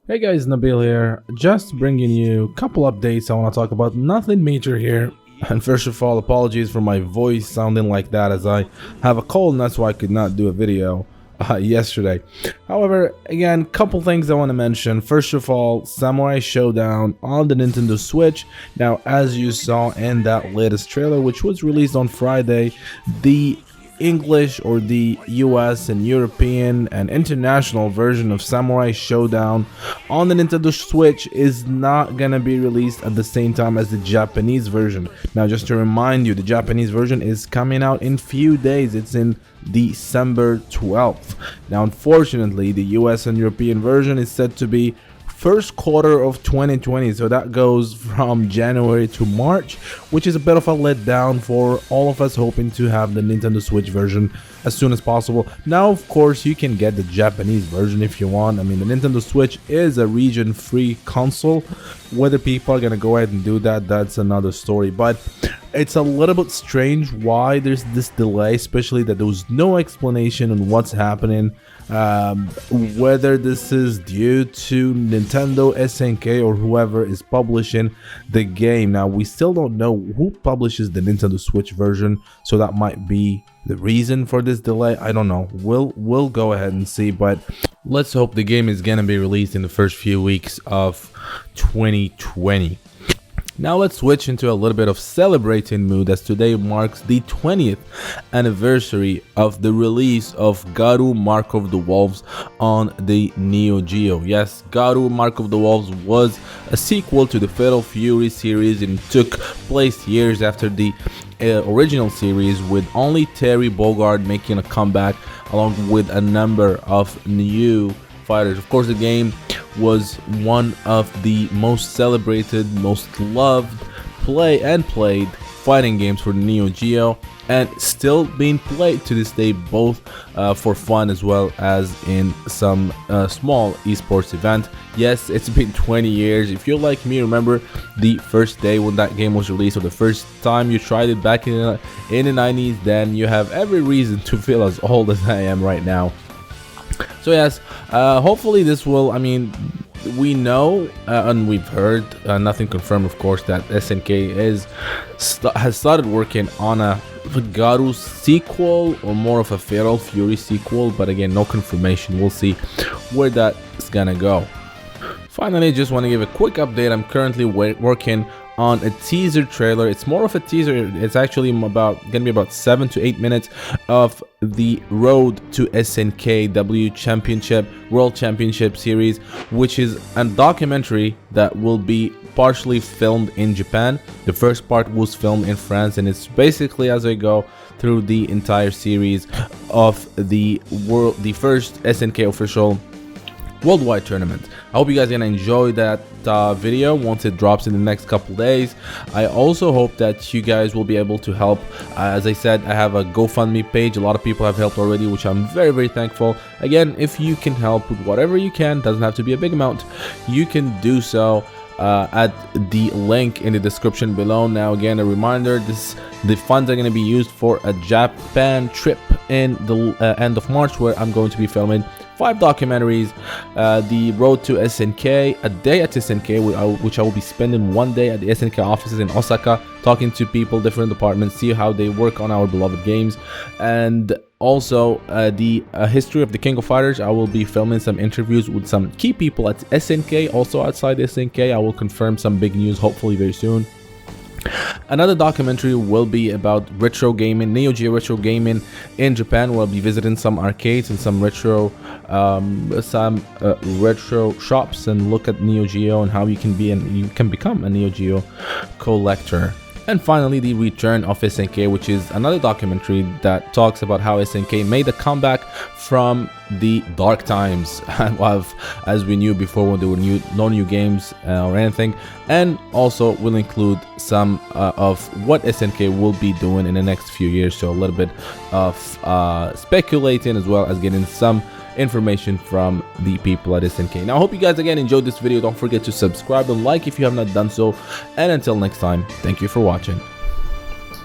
Hey guys, Nabil here. Just bringing you a couple updates. I want to talk about nothing major here. And first of all, apologies for my voice sounding like that, as I have a cold and that's why I could not do a video yesterday. However, again, couple things I want to mention. First of all, Samurai Shodown on the Nintendo Switch. Now, as you saw in that latest trailer, which was released on Friday, the English or the US and European and international version of Samurai Shodown on the Nintendo Switch is not gonna be released at the same time as the Japanese version. Now, just to remind you, the Japanese version is coming out in few days. It's in December 12th. Now, unfortunately, the US and European version is said to be first quarter of 2020, so that goes from January to March, which is a bit of a letdown for all of us hoping to have the Nintendo Switch version as soon as possible. Now, of course, you can get the Japanese version if you want. I mean, the Nintendo Switch is a region-free console. Whether people are gonna go ahead and do that, that's another story. But it's a little bit strange why there's this delay, especially that there was no explanation on what's happening. Whether this is due to Nintendo, SNK, or whoever is publishing the game. Now, we still don't know who publishes the Nintendo Switch version, so that might be the reason for this delay. I don't know. We'll go ahead and see, but let's hope the game is gonna be released in the first few weeks of 2020. Now let's switch into a little bit of celebrating mood, as today marks the 20th anniversary of the release of Garou Mark of the Wolves on the Neo Geo. Yes, Garou Mark of the Wolves was a sequel to the Fatal Fury series and took place years after the original series, with only Terry Bogard making a comeback along with a number of new fighters. Of course, the game was one of the most celebrated, most loved, played fighting games for the Neo Geo, and still being played to this day, both for fun as well as in some small esports event. Yes, it's been 20 years. If you're like me, remember the first day when that game was released, or the first time you tried it back in the 90s, then you have every reason to feel as old as I am right now. So yes, hopefully this will, I mean, we know and we've heard, nothing confirmed of course, that SNK has started working on a Garou sequel, or more of a Fatal Fury sequel, but again, no confirmation. We'll see where that is gonna go. Finally, just want to give a quick update. I'm currently working on a teaser trailer. It's more of a teaser. It's actually gonna be about 7 to 8 minutes of the Road to SNKW Championship World Championship Series, which is a documentary that will be partially filmed in Japan. The first part was filmed in France, and it's basically as I go through the entire series of the first SNK official worldwide tournament. I hope you guys are gonna enjoy that video once it drops in the next couple days. I also hope that you guys will be able to help. As I said, I have a GoFundMe page. A lot of people have helped already, which I'm very thankful. Again, if you can help with whatever you can, doesn't have to be a big amount, you can do so at the link in the description below. Now, again, a reminder, the funds are going to be used for a Japan trip in the end of March, where I'm going to be filming 5 documentaries, the Road to SNK, a day at SNK, which I will be spending 1 day at the SNK offices in Osaka, talking to people, different departments, see how they work on our beloved games, and also the history of the King of Fighters. I will be filming some interviews with some key people at SNK, also outside SNK. I will confirm some big news hopefully very soon. Another documentary will be about retro gaming, Neo Geo retro gaming in Japan. We'll be visiting some arcades and some retro shops, and look at Neo Geo and how you can become a Neo Geo collector. And finally, the return of SNK, which is another documentary that talks about how SNK made a comeback from the dark times as we knew before, when there were no new games or anything, and also will include some of what SNK will be doing in the next few years. So a little bit of speculating, as well as getting some information from the people at SNK. Now, I hope you guys again enjoyed this video. Don't forget to subscribe and like if you have not done so, and until next time, thank you for watching.